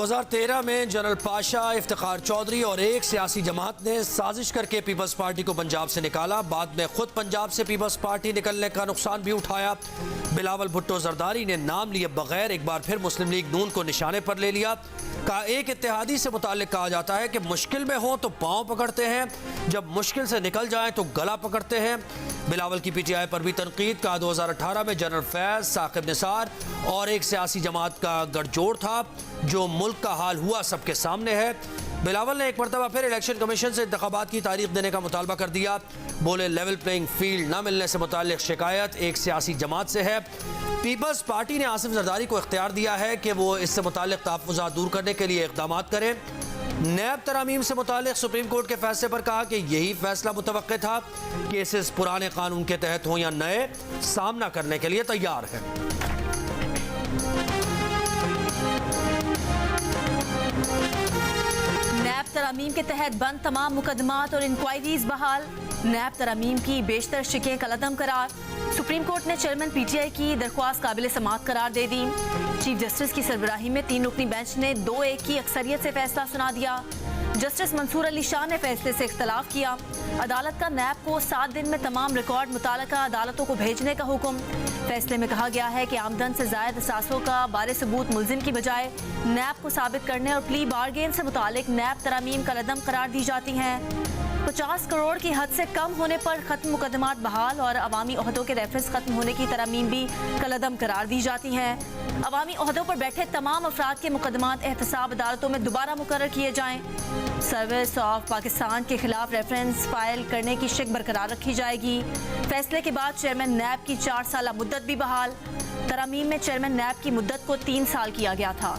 2013 में जनरल पाशा, इफ्तिखार चौधरी और एक सियासी जमात ने साजिश करके पीपल्स पार्टी को पंजाब से निकाला। बाद में खुद पंजाब से पीपल्स पार्टी निकलने का नुकसान भी उठाया। बिलावल भुट्टो जरदारी ने नाम लिए बगैर एक बार फिर मुस्लिम लीग नून को निशाने पर ले लिया। का एक इत्तेहादी से मुताल्लिक कहा जाता है कि मुश्किल में हो तो पाँव पकड़ते हैं, जब मुश्किल से निकल जाएं तो गला पकड़ते हैं। बिलावल की पीटीआई पर भी तनकीद। का 2018 में जनरल फैज, साकिब निसार और एक सियासी जमात का गठजोड़ था। जो मुल्क का हाल हुआ सबके सामने है। बिलावल ने एक मरतबा फिर इलेक्शन कमीशन से इंतखाबात की तारीख देने का मुतालबा कर दिया। बोले लेवल प्लेइंग फील्ड न मिलने से मुताल्लिक शिकायत एक सियासी जमात से है। पीपल्स पार्टी ने आसिफ जरदारी को इख्तियार दिया है कि वो इससे मुताल्लिक तहफ़्फ़ुज़ात दूर करने के लिए इक़दाम करें। नैब तरामीम से मुताल्लिक सुप्रीम कोर्ट के फैसले पर कहा कि यही फैसला मुतवक्के था। केसेस पुराने कानून के तहत हों या नए, सामना करने के लिए तैयार है। नैब तरामीम के तहत बंद तमाम मुकदमात और इंक्वायरीज बहाल। नैब तरामीम की बेशतर शिकें कलअदम करार। सुप्रीम कोर्ट ने चेयरमैन पीटीआई की दरख्वास्त काबिल समाअत करार दे दी। चीफ जस्टिस की सरबराही में 3 रुकनी बेंच ने 2-1 की अक्सरियत से फैसला सुना दिया। जस्टिस मंसूर अली शाह ने फैसले से इख्तलाफ किया। अदालत का नैब को 7 दिन में तमाम रिकॉर्ड मुताल्लिका अदालतों को भेजने का हुक्म। फैसले में कहा गया है कि आमदन से ज़ायद असासों का बारे सबूत मुल्जिम की बजाय नैब को साबित करने और प्ली बारगेन से मुतालिक नैब तरामीम कलअदम करार दी जाती हैं। 50 करोड़ की हद से कम होने पर खत्म मुकदमात बहाल और अवामी ओहदों के रेफरेंस खत्म होने की तरामीम भी कलअदम करार दी जाती हैं। अवामी ओहदों पर बैठे तमाम अफराद के मुकदमात एहतसाब अदालतों में दोबारा मुकर्रर किए जाएं। सर्विस ऑफ पाकिस्तान के खिलाफ रेफरेंस फाइल करने की शिक बरकरार रखी जाएगी। फैसले के बाद चेयरमैन नैब की 4 साला मुद्दत भी बहाल। तरामीम में चेयरमैन नैब की मुद्दत को 3 साल किया गया था।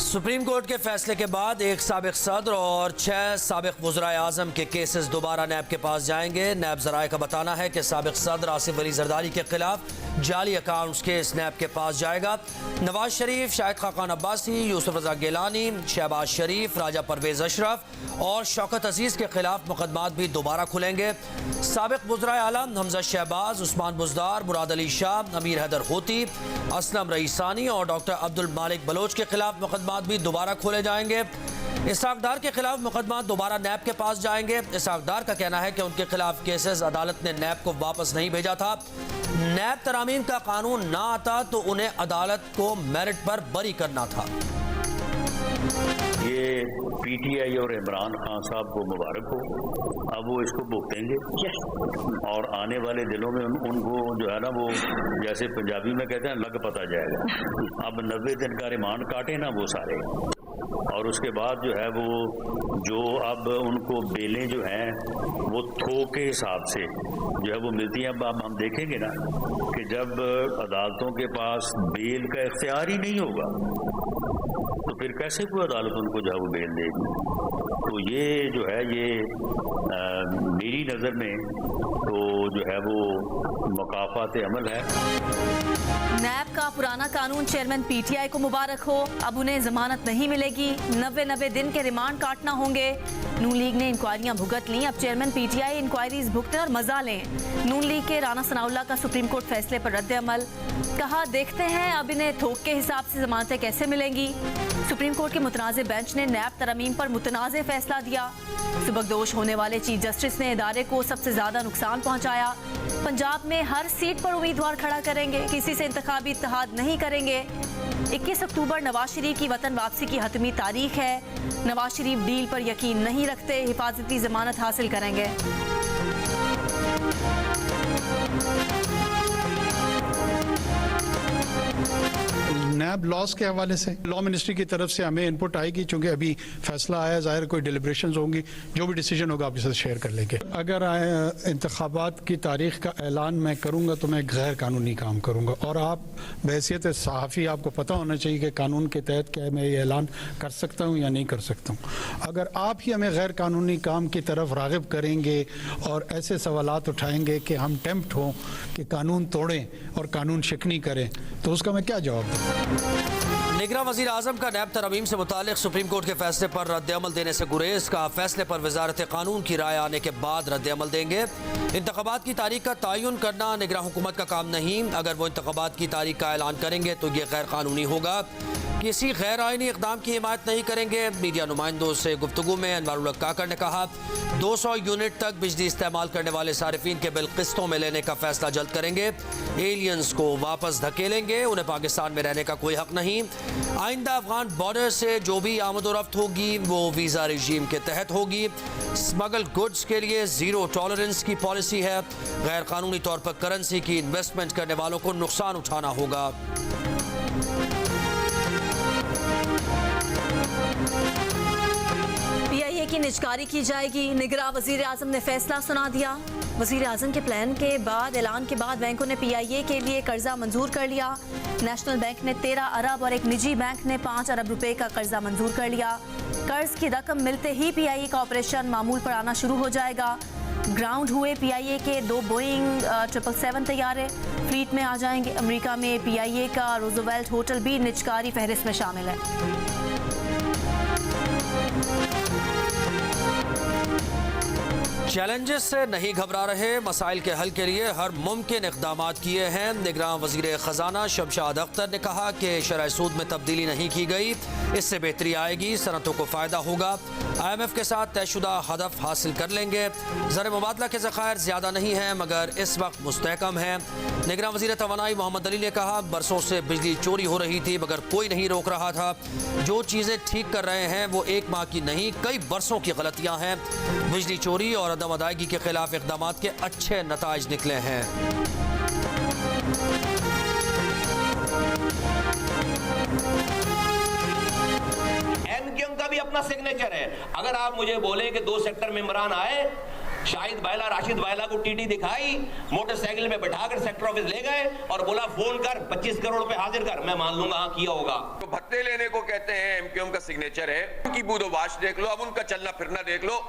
सुप्रीम कोर्ट के फैसले के बाद एक साबिक सदर और 6 साबिक वज़राए आज़म के केसेस दोबारा नैब के पास जाएंगे। नैब ज़राए का बताना है कि साबिक सदर आसिफ अली जरदारी के खिलाफ जाली अकाउंट्स केस नैब के पास जाएगा। नवाज शरीफ, शाहिद खाकान अब्बासी, यूसुफ रज़ा गिलानी, शहबाज शरीफ, राजा परवेज़ अशरफ और शौकत अजीज़ के खिलाफ मुकदमात भी दोबारा खुलेंगे। साबिक वज़राए आला हमजा शहबाज, उस्मान बुज़दार, मुराद अली शाह, अमीर हैदर होती, असलम रईसानी और डॉक्टर अब्दुल मालिक बलोच के खिलाफ मुकदमात भी दोबारा खोले जाएंगे। इसहाक डार के खिलाफ मुकदमा दोबारा नैब के पास जाएंगे। इसहाक डार का कहना है कि उनके खिलाफ केसेस अदालत ने नैब को वापस नहीं भेजा था। नैब तरामीम का कानून ना आता तो उन्हें अदालत को मेरिट पर बरी करना था। ये पीटीआई और इमरान खान साहब को मुबारक हो, अब वो इसको भुगतेंगे और आने वाले दिनों में उनको जो है ना वो जैसे पंजाबी में कहते हैं लग पता जाएगा। अब 90 दिन का रिमांड काटे ना वो सारे, और उसके बाद जो है वो जो अब उनको बेलें जो हैं वो थोक के हिसाब से जो है वो मिलती हैं। अब हम देखेंगे ना कि जब अदालतों के पास बेल का इख्तियार ही नहीं होगा तो फिर कैसे कोई अदालत उनको जो है वो बेल देगी। तो ये जो है ये मेरी नज़र में तो जो है वो मुकाफात अमल है। नैब का पुराना कानून चेयरमैन पीटीआई को मुबारक हो। अब उन्हें जमानत नहीं मिलेगी, 90 दिन के रिमांड काटना होंगे। नून लीग ने इंक्वायरियां भुगत ली, अब चेयरमैन पीटीआई इंक्वायरीज भुगतें और मजा लें। नून लीग के राना सनाउल्लाह का सुप्रीम कोर्ट फैसले पर रद्द अमल। कहा देखते हैं अब इन्हें थोक के हिसाब से जमानतें कैसे मिलेंगी। सुप्रीम कोर्ट के मुतनाज़े बेंच ने नैब तरामीम पर मुतनाज़े फैसला दिया। सुबकदोश होने वाले चीफ जस्टिस ने इदारे को सबसे ज्यादा नुकसान पहुंचाया। पंजाब में हर सीट पर उम्मीदवार खड़ा करेंगे, किसी से इंतखाबी इत्तेहाद नहीं करेंगे। 21 अक्टूबर नवाज शरीफ की वतन वापसी की हतमी तारीख है। नवाज शरीफ डील पर यकीन नहीं रखते, हिफाजती जमानत हासिल करेंगे। नैब लॉस के हवाले से लॉ मिनिस्ट्री की तरफ से हमें इनपुट आएगी, चूंकि अभी फैसला आया, जाहिर कोई डिलिब्रेशंस होंगी, जो भी डिसीजन होगा आपके साथ शेयर कर लेंगे। अगर इंतखाबात की तारीख का ऐलान मैं करूंगा तो मैं गैर कानूनी काम करूंगा, और आप बहैसियत सहाफ़ी आपको पता होना चाहिए कि कानून के तहत क्या मैं ये ऐलान कर सकता हूँ या नहीं कर सकता हूँ। अगर आप ही हमें गैर कानूनी काम की तरफ राग़िब करेंगे और ऐसे सवालात उठाएंगे कि हम टेम्प्ट हों कि कानून तोड़ें और कानून शिकनी करें, तो उसका मैं क्या जवाब दूँ। निगरान वज़ीर आज़म का नैब तरमीम से मुतालिक सुप्रीम कोर्ट के फैसले पर रद्द-ए-अमल देने से गुरेज का। फैसले पर वज़ारत कानून की राय आने के बाद रद्द-ए-अमल देंगे। इंतख़ाबात की तारीख का तयन करना निगरान हुकूमत का काम नहीं। अगर वो इंतख़ाबात की तारीख का ऐलान करेंगे तो ये गैर कानूनी होगा। किसी गैर आइनी इक़दाम की हिमायत नहीं करेंगे। मीडिया नुमाइंदों से गुफ्तगू में अनवारुल हक काकड़ ने कहा 200 यूनिट तक बिजली इस्तेमाल करने वाले सारिफीन के बिल किस्तों में लेने का फैसला जल्द करेंगे। एलियंस को वापस धकेलेंगे, उन्हें पाकिस्तान में रहने का कोई हक नहीं। आइंदा अफगान बॉर्डर से जो भी आमदोरफ्त होगी वो वीज़ा रजीम के तहत होगी। स्मगल गुड्स के लिए ज़ीरो टॉलरेंस की पॉलिसी है। गैर कानूनी तौर पर करेंसी की इन्वेस्टमेंट करने वालों को नुकसान उठाना होगा। PIA की निजकारी की जाएगी। निगरान वज़ीर आज़म ने फैसला सुना दिया। वज़ीर आज़म के प्लान के बाद ऐलान के बाद बैंकों ने PIA के लिए कर्जा मंजूर कर लिया। नेशनल बैंक ने 13 अरब और एक निजी बैंक ने 5 अरब रुपए का कर्जा मंजूर कर लिया। कर्ज की रकम मिलते ही PIA का ऑपरेशन मामूल पर आना शुरू हो जाएगा। ग्राउंड हुए PIA के 2 बोइंग 777 तैयारे फ्लीट में आ जाएंगे। अमेरिका में PIA का रोजवेल्ट होटल भी निजकारी फहरिस्त में शामिल है। चैलेंजेस से नहीं घबरा रहे, मसाइल के हल के लिए हर मुमकिन इक़दाम किए हैं। निगरान वज़ीर ख़जाना शमशाद अख्तर ने कहा कि शरह सूद में तब्दीली नहीं की गई, इससे बेहतरी आएगी, सनतों को फ़ायदा होगा। IMF के साथ तयशुदा हदफ हासिल कर लेंगे। ज़र मुबादला के ज़खायर ज़्यादा नहीं हैं मगर इस वक्त मुस्तहकम हैं। निगरान वज़ीर तवानाई मोहम्मद अली ने कहा बरसों से बिजली चोरी हो रही थी मगर कोई नहीं रोक रहा था। जो चीज़ें ठीक कर रहे हैं वो 1 माह की नहीं कई बरसों की गलतियाँ हैं। बिजली चोरी और अदम अदायगी के खिलाफ इक़दाम के अच्छे नताइज निकले हैं। एमक्यूएम का भी अपना सिग्नेचर है। अगर आप मुझे बोले कि 2 सेक्टर में इमरान आए, शाहिद बायला राशिद बायला को टीटी दिखाई, मोटरसाइकिल में बैठाकर सेक्टर ऑफिस ले गए और बोला फोन कर 25 करोड़ रुपए हाजिर कर, मैं मान लूंगा हाँ किया होगा। तो भत्ते लेने को कहते हैं, एमक्यूएम का सिग्नेचर है। उनकी बूदोबाश देख लो, अब उनका चलना फिरना देख लो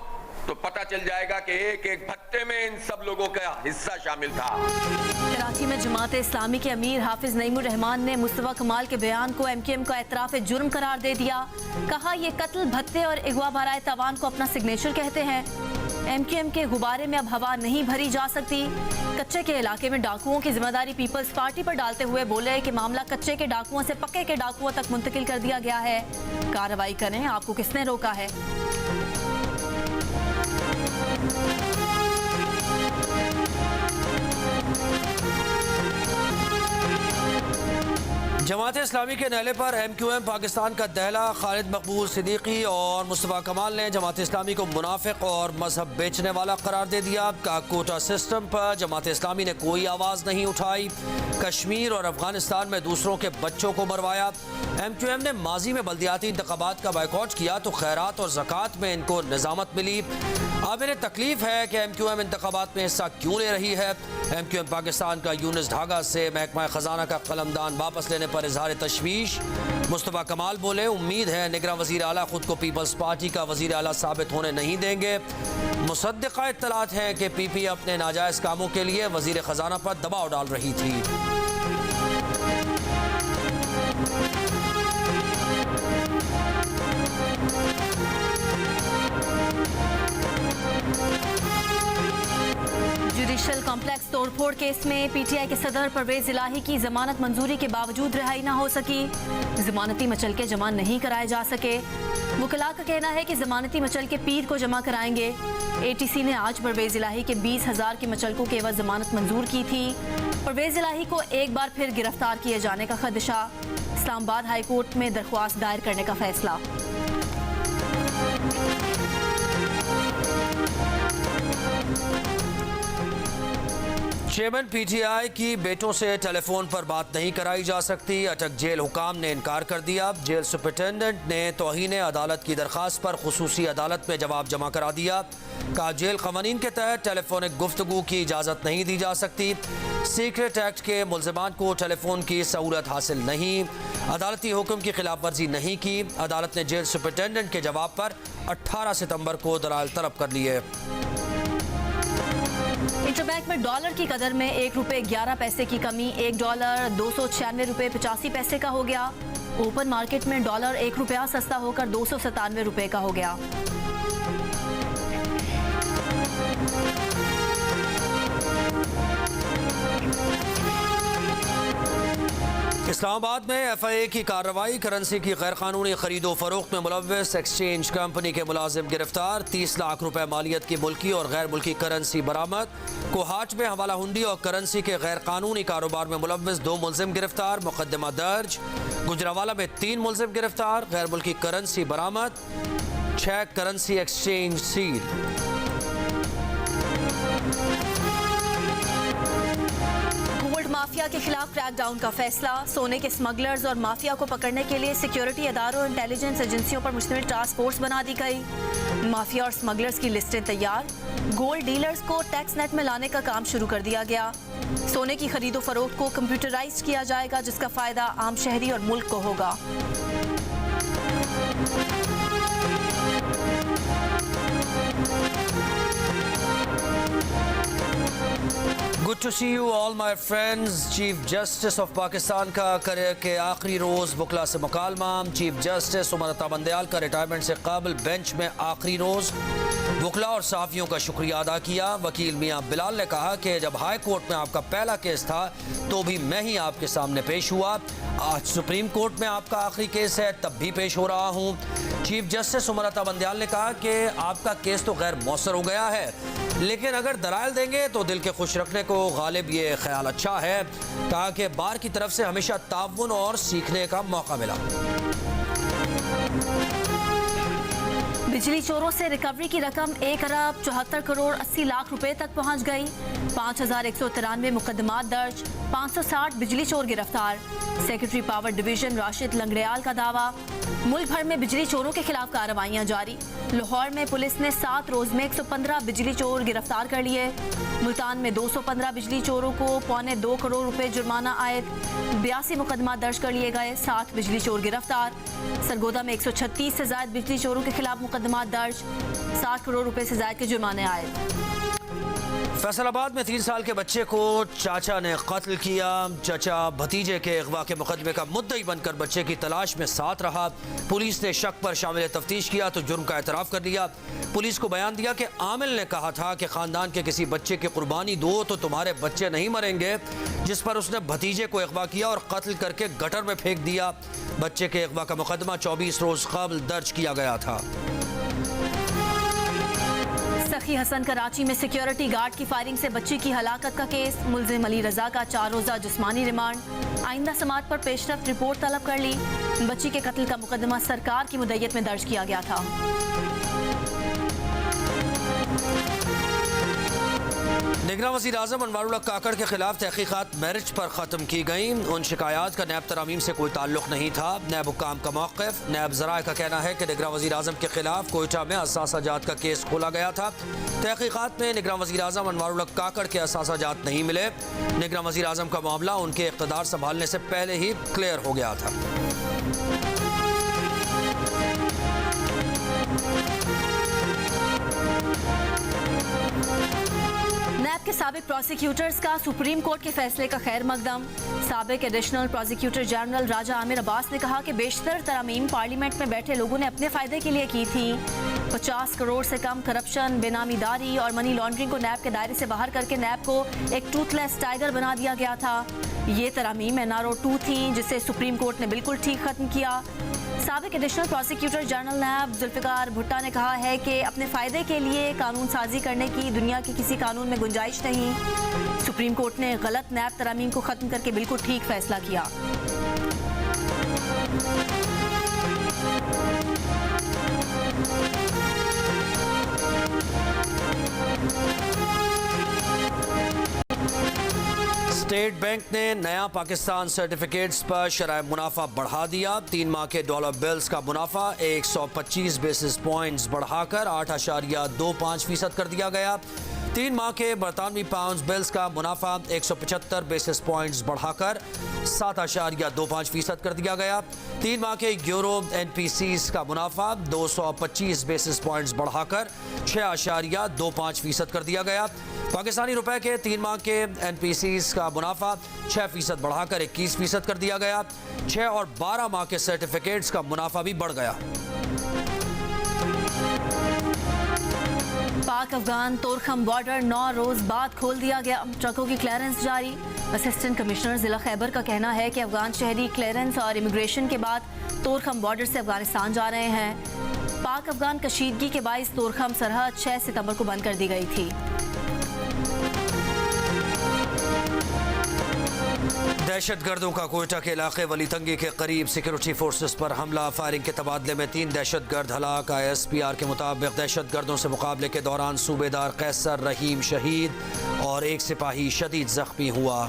तो पता चल जाएगा कि एक एक भत्ते में इन सब लोगों का हिस्सा शामिल था। कराची में जमात इस्लामी के अमीर हाफिज नईमुर रहमान ने मुस्तफा कमाल के बयान को एमक्यूएम का एतराफ जुर्म करार दे दिया। कहा ये कत्ल, भत्ते और अगवा बराए तावान को अपना सिग्नेचर कहते हैं। एमक्यूएम के गुब्बारे में अब हवा नहीं भरी जा सकती। कच्चे के इलाके में डाकुओं की जिम्मेदारी पीपल्स पार्टी पर डालते हुए बोले कि मामला कच्चे के डाकुओं से पक्के के डाकुओं तक मुंतकिल कर दिया गया है। कार्रवाई करें, आपको किसने रोका है। जमात इस्लामी के नहले पर एमक्यूएम पाकिस्तान का दहला। खालिद मकबूल सिद्दीकी और मुस्तफा कमाल ने जमात इस्लामी को मुनाफिक और मजहब बेचने वाला करार दे दिया। का कोटा सिस्टम पर जमात इस्लामी ने कोई आवाज़ नहीं उठाई। कश्मीर और अफगानिस्तान में दूसरों के बच्चों को मरवाया। एमक्यूएम ने माजी में बल्दियाती इंतखाबात का बायकॉट किया तो खैरात और ज़कात में इनको निजामत मिली। अब इन्हें तकलीफ है कि एमक्यूएम इंतखाबात में हिस्सा क्यों ले रही है। एमक्यूएम पाकिस्तान का यूनिस ढागा से महकमा खजाना का कलमदान वापस लेने पर इजहार तशवीश। मुस्तफा कमाल बोले उम्मीद है निगरान वज़ीर आला खुद को पीपल्स पार्टी का वज़ीर आला साबित होने नहीं देंगे। मुसद्दिक़ा इत्तलात हैं कि पीपी अपने नाजायज़ कामों के लिए वज़ीर खजाना पर दबाव डाल रही थी। जुडिशल कॉम्प्लेक्स तोड़फोड़ केस में पीटीआई के सदर परवेज इलाही की जमानत मंजूरी के बावजूद रिहाई न हो सकी। जमानती मचलके जमा नहीं कराए जा सके। वकला का कहना है कि जमानती मचलके पीर को जमा कराएंगे। एटीसी ने आज परवेज इलाही के 20,000 के मचलकों के एवज जमानत मंजूर की थी। परवेज इलाही को एक बार फिर गिरफ्तार किए जाने का खदशा। इस्लामाबाद हाई कोर्ट में दरख्वास्त दायर करने का फैसला। चेयरमैन पीटीआई की बेटों से टेलीफोन पर बात नहीं कराई जा सकती। अटक जेल हुकाम ने इनकार कर दिया। जेल सुपरिटेंडेंट ने तौहीन अदालत की दरख्वास्त पर खुसूसी अदालत में जवाब जमा करा दिया। कहा जेल कवानीन के तहत टेलीफोनिक गुफ्तगू की इजाज़त नहीं दी जा सकती। सीक्रेट एक्ट के मुल्ज़िमान को टेलीफोन की सहूलत हासिल नहीं। अदालती हुक्म की खिलाफ वर्जी नहीं की। अदालत ने जेल सुपरिटेंडेंट के जवाब पर 18 सितंबर को दलाइल तलब कर लिए। इंटरबैंक में डॉलर की कदर में 1 रुपये 11 पैसे की कमी। $1 296 रुपये 85 पैसे का हो गया। ओपन मार्केट में डॉलर 1 रुपया सस्ता होकर 297 रुपए का हो गया। इस्लामाबाद में FIA की कार्रवाई, करेंसी की गैर कानूनी खरीदो फरोख्त में मुलव्वस एक्सचेंज कंपनी के मुलाजिम गिरफ्तार, 30 लाख रुपए मालियत की मुल्की और गैर मुल्की करेंसी बरामद। कोहाट में हवाला हुंडी और करेंसी के गैर कानूनी कारोबार में मुलव्वस 2 मुलजिम गिरफ्तार, मुकदमा दर्ज। गुजरावाला में 3 मुलजिम गिरफ्तार, गैर मुल्की करेंसी बरामद, 6 करेंसी एक्सचेंज सील। माफिया के खिलाफ क्रैकडाउन का फैसला, सोने के स्मगलर्स और माफिया को पकड़ने के लिए सिक्योरिटी अदारों और इंटेलिजेंस एजेंसियों पर मुश्तमिल टास्क फोर्स बना दी गई। माफिया और स्मगलर्स की लिस्टें तैयार, गोल्ड डीलर्स को टैक्स नेट में लाने का काम शुरू कर दिया गया। सोने की खरीदो फरोख्त को कंप्यूटराइज किया जाएगा, जिसका फायदा आम शहरी और मुल्क को होगा। Good to see you all my friends. Chief justice of Pakistan का करियर के आखिरी रोज बुकला से मुकालमा। चीफ जस्टिस उमर अता बंदयाल का रिटायरमेंट से कबल बेंच में आखिरी रोज, बुकला और सहाफियों का शुक्रिया अदा किया। वकील मियां बिलाल ने कहा कि जब हाई कोर्ट में आपका पहला केस था तो भी मैं ही आपके सामने पेश हुआ, आज सुप्रीम कोर्ट में आपका आखिरी केस है तब भी पेश हो रहा हूँ। चीफ जस्टिस उमर अता बंदयाल ने कहा कि आपका केस तो गैर मौसर हो गया है, लेकिन अगर दलाइल देंगे तो दिल के खुश रखने को गालिब ये ख्याल अच्छा है। कहा कि बार की तरफ से हमेशा ताउन और सीखने का मौका मिला। बिजली चोरों से रिकवरी की रकम 1 अरब 74 करोड़ 80 लाख रुपए तक पहुंच गई। 5193 मुकदमात दर्ज, 560 बिजली चोर गिरफ्तार। सेक्रेटरी पावर डिवीजन राशिद लंगड़ेयाल का दावा, मुल्क भर में बिजली चोरों के खिलाफ कार्रवाइयां जारी। लाहौर में पुलिस ने 7 रोज में 115 बिजली चोर गिरफ्तार कर लिए। मुल्तान में 215 बिजली चोरों को 2.25 करोड़ रुपए जुर्माना आयद। 82 मुकदमा दर्ज कर लिए गए, 60 बिजली चोर गिरफ्तार। सरगोदा में 136 से ज्यादा बिजली चोरों के खिलाफ मुकदमा दर्ज, 60 करोड़ रुपए से ज्यादा के जुर्माने आयद। फैसलाबाद में 3 साल के बच्चे को चाचा ने कत्ल किया। चाचा भतीजे के अगवा के मुकदमे का मुद्दई बनकर बच्चे की तलाश में साथ रहा। पुलिस ने शक पर शामिल तफ्तीश किया तो जुर्म का एतराफ़ कर दिया। पुलिस को बयान दिया कि आमिल ने कहा था कि ख़ानदान के किसी बच्चे की कुर्बानी दो तो तुम्हारे बच्चे नहीं मरेंगे, जिस पर उसने भतीजे को अगवा किया और कत्ल करके गटर में फेंक दिया। बच्चे के अगवा का मुकदमा 24 रोज कबल दर्ज किया गया था। सखी हसन कराची में सिक्योरिटी गार्ड की फायरिंग से बच्ची की हलाकत का केस, मुलजिम अली रजा का 4 रोजा जिस्मानी रिमांड। आइंदा समात पर पेशरफ्त रिपोर्ट तलब कर ली। बच्ची के कत्ल का मुकदमा सरकार की मुद्दत में दर्ज किया गया था। निगरान वज़ीर आज़म अनवारुल्लाह काकड़ के खिलाफ तहकीकात मेरिट पर ख़त्म की गई। उन शिकायत का नैब तरामीम से कोई ताल्लुक नहीं था। नैब हुक्काम का मौक़िफ़, नैब ज़राए का कहना है कि निगरान वज़ीर आज़म के खिलाफ कोयटा में असासाजात का केस खोला गया था। तहकीकात में निगरान वज़ीर आज़म अनवारुल्लाह काकड़ के असासाजात नहीं मिले। निगरान वज़ीर आज़म का मामला उनके इक़्तिदार संभालने से पहले ही क्लियर हो गया था। नैब के साबिक प्रोसिक्यूटर्स का सुप्रीम कोर्ट के फैसले का खैर मकदम। साबिक एडिशनल प्रोसिक्यूटर जनरल राजा आमिर अब्बास ने कहा कि बेशतर तरमीम पार्लियामेंट में बैठे लोगों ने अपने फायदे के लिए की थी। 50 करोड़ से कम करप्शन, बेनामीदारी और मनी लॉन्ड्रिंग को नैब के दायरे से बाहर करके नैब को एक टूथलेस टाइगर बना दिया गया था। ये तरमीम NRO 2 थी, जिसे सुप्रीम कोर्ट ने बिल्कुल ठीक खत्म किया। साबिक एडिशनल प्रोसिक्यूटर जनरल नैब जुल्फिकार भुट्टा ने कहा है कि अपने फायदे के लिए कानून साजी करने की दुनिया के किसी कानून में गुंजाइश नहीं। सुप्रीम कोर्ट ने गलत नैब तरामीम को खत्म करके बिल्कुल ठीक फैसला किया। स्टेट बैंक ने नया पाकिस्तान सर्टिफिकेट्स पर शरह मुनाफा बढ़ा दिया। 3 माह के डॉलर बिल्स का मुनाफा 125 बेसिस पॉइंट्स बढ़ाकर 8.25% कर दिया गया। 3 माह के बरतानवी पाउंड बिल्स का मुनाफा 175 बेसिस पॉइंट्स बढ़ाकर 7.25% कर दिया गया। 3 माह के यूरो NPCs का मुनाफा 225 बेसिस पॉइंट्स बढ़ाकर 6.25% कर दिया गया। पाकिस्तानी रुपए के 3 माह के NPCs का मुनाफा 6% बढ़ाकर 21% कर दिया गया। 6 और 12 माह के सर्टिफिकेट्स का मुनाफा भी बढ़ गया। पाक अफगान तोरखम बॉर्डर 9 रोज बाद खोल दिया गया, ट्रकों की क्लियरेंस जारी। असिस्टेंट कमिश्नर जिला खैबर का कहना है कि अफगान शहरी क्लियरेंस और इमिग्रेशन के बाद तोरखम बॉर्डर से अफगानिस्तान जा रहे हैं। पाक अफगान कशीदगी के बाइस तोरखम सरहद 6 सितंबर को बंद कर दी गई थी। दहशतगर्दों का कोयटा के इलाके वली तंगी के करीब सिक्योरिटी फोर्सेस पर हमला। फायरिंग के तबादले में 3 दहशतगर्द हलाक। ISPR के मुताबिक दहशतगर्दों से मुकाबले के दौरान सूबेदार कैसर रहीम शहीद और 1 सिपाही शदीद जख्मी हुआ।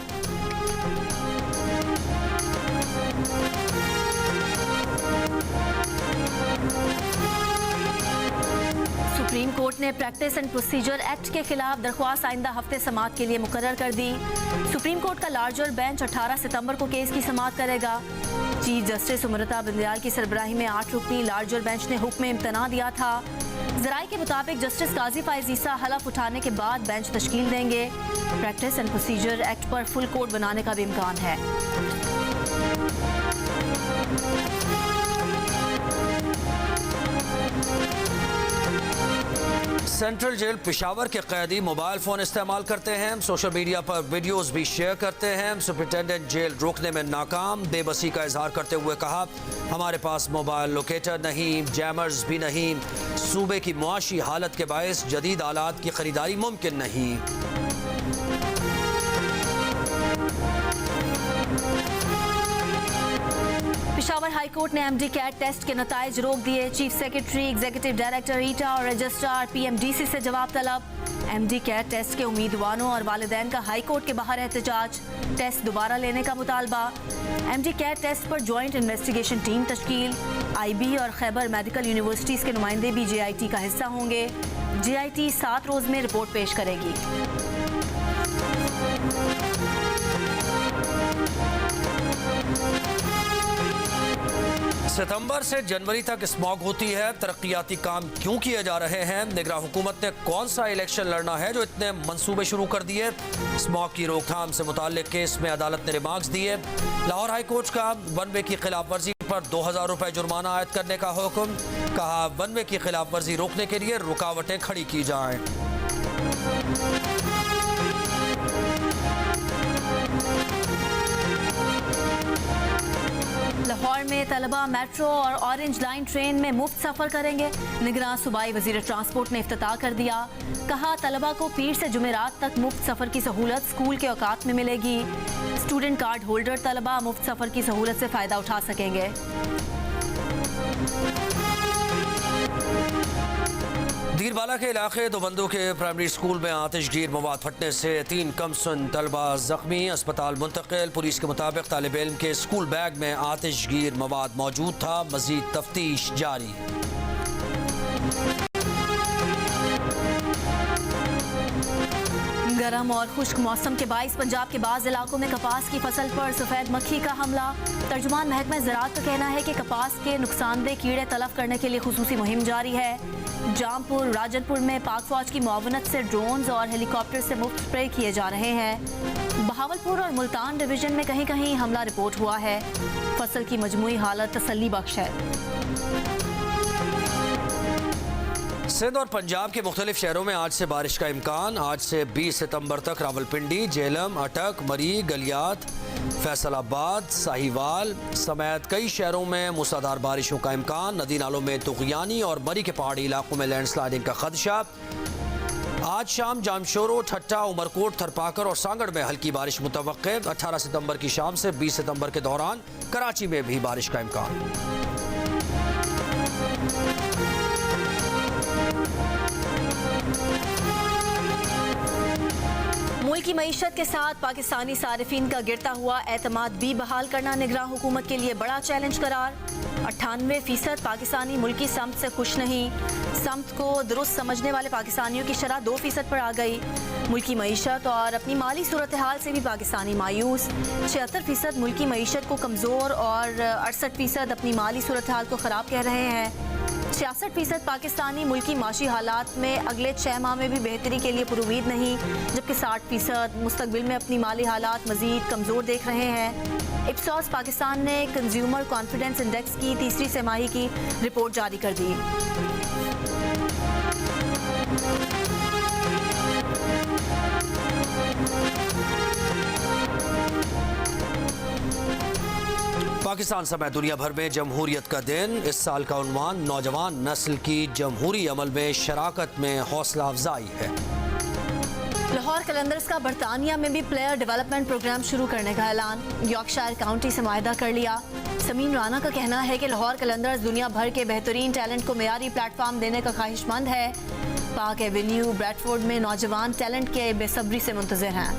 सुप्रीम कोर्ट ने प्रैक्टिस एंड प्रोसीजर एक्ट के खिलाफ दरख्वास्त आइंदा हफ्ते समाअत के लिए मुकर्रर कर दी। सुप्रीम कोर्ट का लार्जर बेंच 18 सितंबर को केस की समाअत करेगा। चीफ जस्टिस उमरता बंदयाल की सरबराही में 8 रुकनी लार्जर बेंच ने हुक्म इम्तना दिया था। जराये के मुताबिक जस्टिस काजी फाइज ईसा हलफ उठाने के बाद बेंच तश्कील देंगे। प्रैक्टिस एंड प्रोसीजर एक्ट पर फुल कोर्ट बनाने का भी इम्कान है। सेंट्रल जेल पेशावर के कैदी मोबाइल फोन इस्तेमाल करते हैं, सोशल मीडिया पर वीडियोस भी शेयर करते हैं। सुपरिटेंडेंट जेल रोकने में नाकाम। बेबसी का इजहार करते हुए कहा, हमारे पास मोबाइल लोकेटर नहीं, जैमर्स भी नहीं। सूबे की मुआशी हालत के बायस जदीद आलात की खरीदारी मुमकिन नहीं। पेशावर हाई कोर्ट ने MD कैट टेस्ट के नताइज रोक दिए। चीफ सेक्रेटरी, एग्जीक्यूटिव डायरेक्टर ईटा और रजिस्ट्रार PMDC से जवाब तलब। MD कैट टेस्ट के उम्मीदवारों और वालिदैन का हाई कोर्ट के बाहर एहतजाज। टेस्ट दोबारा लेने का मुतालबा। MD कैट टेस्ट पर ज्वाइंट इन्वेस्टिगेशन टीम तश्कील। IB और खैबर मेडिकल यूनिवर्सिटीज के नुमाइंदे भी JIT का हिस्सा होंगे। JIT 7 रोज में रिपोर्ट पेश करेगी। सितंबर से जनवरी तक स्मॉग होती है। तरक्याती काम क्यों किए जा रहे हैं? निगरान हुकूमत ने कौन सा इलेक्शन लड़ना है जो इतने मंसूबे शुरू कर दिए? स्मॉग की रोकथाम से मुताल्लिक केस में अदालत ने रिमार्क्स दिए। लाहौर हाई कोर्ट का वन वे की खिलाफ वर्जी पर 2000 रुपए जुर्माना आयद करने का हुक्म। कहा, वन वे की खिलाफ वर्जी रोकने के लिए रुकावटें खड़ी की जाएं। लाहौर में तलबा मेट्रो और ऑरेंज लाइन ट्रेन में मुफ्त सफर करेंगे। निगरान सूबाई वजीर ट्रांसपोर्ट ने इफ्तिताह कर दिया। कहा, तलबा को पीर से जुमेरात तक मुफ्त सफर की सहूलत स्कूल के औकात में मिलेगी। स्टूडेंट कार्ड होल्डर तलबा मुफ्त सफर की सहूलत से फायदा उठा सकेंगे। दीरबाला के इलाके दोबंदो के प्राइमरी स्कूल में आतिशगीर मवाद फटने से 3 कमसन तलबा जख्मी, अस्पताल मुंतकिल। पुलिस के मुताबिक तालिब इल्म के स्कूल बैग में आतिशगीर मवाद मौजूद था। मजीद तफ्तीश जारी। गर्म और खुश्क मौसम के बाइस पंजाब के बाज़ इलाकों में कपास की फसल पर सफ़ेद मक्खी का हमला। तर्जुमान महकमा ज़राअत का कहना है कि कपास के नुकसानदेह कीड़े तलफ करने के लिए खुसूसी मुहिम जारी है। जामपुर, राजनपुर में पाक फौज की मुआवनत से ड्रोन्स और हेलीकॉप्टर से मुफ्त स्प्रे किए जा रहे हैं। बहावलपुर और मुल्तान डिवीजन में कहीं कहीं हमला रिपोर्ट हुआ है। फसल की मजमूई हालत तसल्ली बख्श है। सिंध और पंजाब के मुख्तलिफ शहरों में आज से बारिश का इम्कान। आज से 20 सितंबर तक रावलपिंडी, जेहलम, अटक, मरी, गलियात, फैसलाबाद, साहिवाल समेत कई शहरों में मूसलाधार बारिशों का इम्कान। नदी नालों में तुगयानी और मरी के पहाड़ी इलाकों में लैंडस्लाइडिंग का खदशा। आज शाम जामशोरो, ठट्टा, उमरकोट, थरपाकर और सांगड़ में हल्की बारिश मुतवक्के। 18 सितंबर की शाम से 20 सितंबर के दौरान कराची में भी बारिश का इम्कान। मुल्क की मईशत के साथ पाकिस्तानी सारिफीन का गिरता हुआ एतमाद भी बहाल करना निगरान हुकूमत के लिए बड़ा चैलेंज करार। 98% पाकिस्तानी मुल्की समत से खुश नहीं। समत को दुरुस्त समझने वाले पाकिस्तानियों की शरह 2% पर आ गई। मुल्की मईशत और अपनी माली सूरत हाल से भी पाकिस्तानी मायूस। 76% मुल्की मईशत को कमज़ोर और 68% अपनी माली सूरत हाल को ख़राब कह रहे हैं। 66% पाकिस्तानी मुल्की माशी हालात में अगले 6 माह में भी बेहतरी के लिए पुरुमीद नहीं, जबकि 60% मुस्तकबिल में अपनी माली हालात मजीद कमज़ोर देख रहे हैं। इप्सॉस पाकिस्तान ने कंज्यूमर कॉन्फिडेंस इंडेक्स की तीसरी तिमाही की रिपोर्ट जारी कर दी। पाकिस्तान समेत दुनिया भर में जमहूरियत का दिन। इस साल का उन्वान नौजवान नस्ल की जमहूरी अमल में शराकत में हौसला अफजाई है। लाहौर कलंदर्स का बरतानिया में भी प्लेयर डेवलपमेंट प्रोग्राम शुरू करने का ऐलान। यॉर्कशायर काउंटी से मुआहदा कर लिया। समीन राना का कहना है कि लाहौर कलंदर्स दुनिया भर के बेहतरीन टैलेंट को मेयारी प्लेटफॉर्म देने का ख्वाहिशमंद है। पाक एवेन्यू ब्रैडफोर्ड में नौजवान टैलेंट के बेसब्री से मुंतज़िर हैं।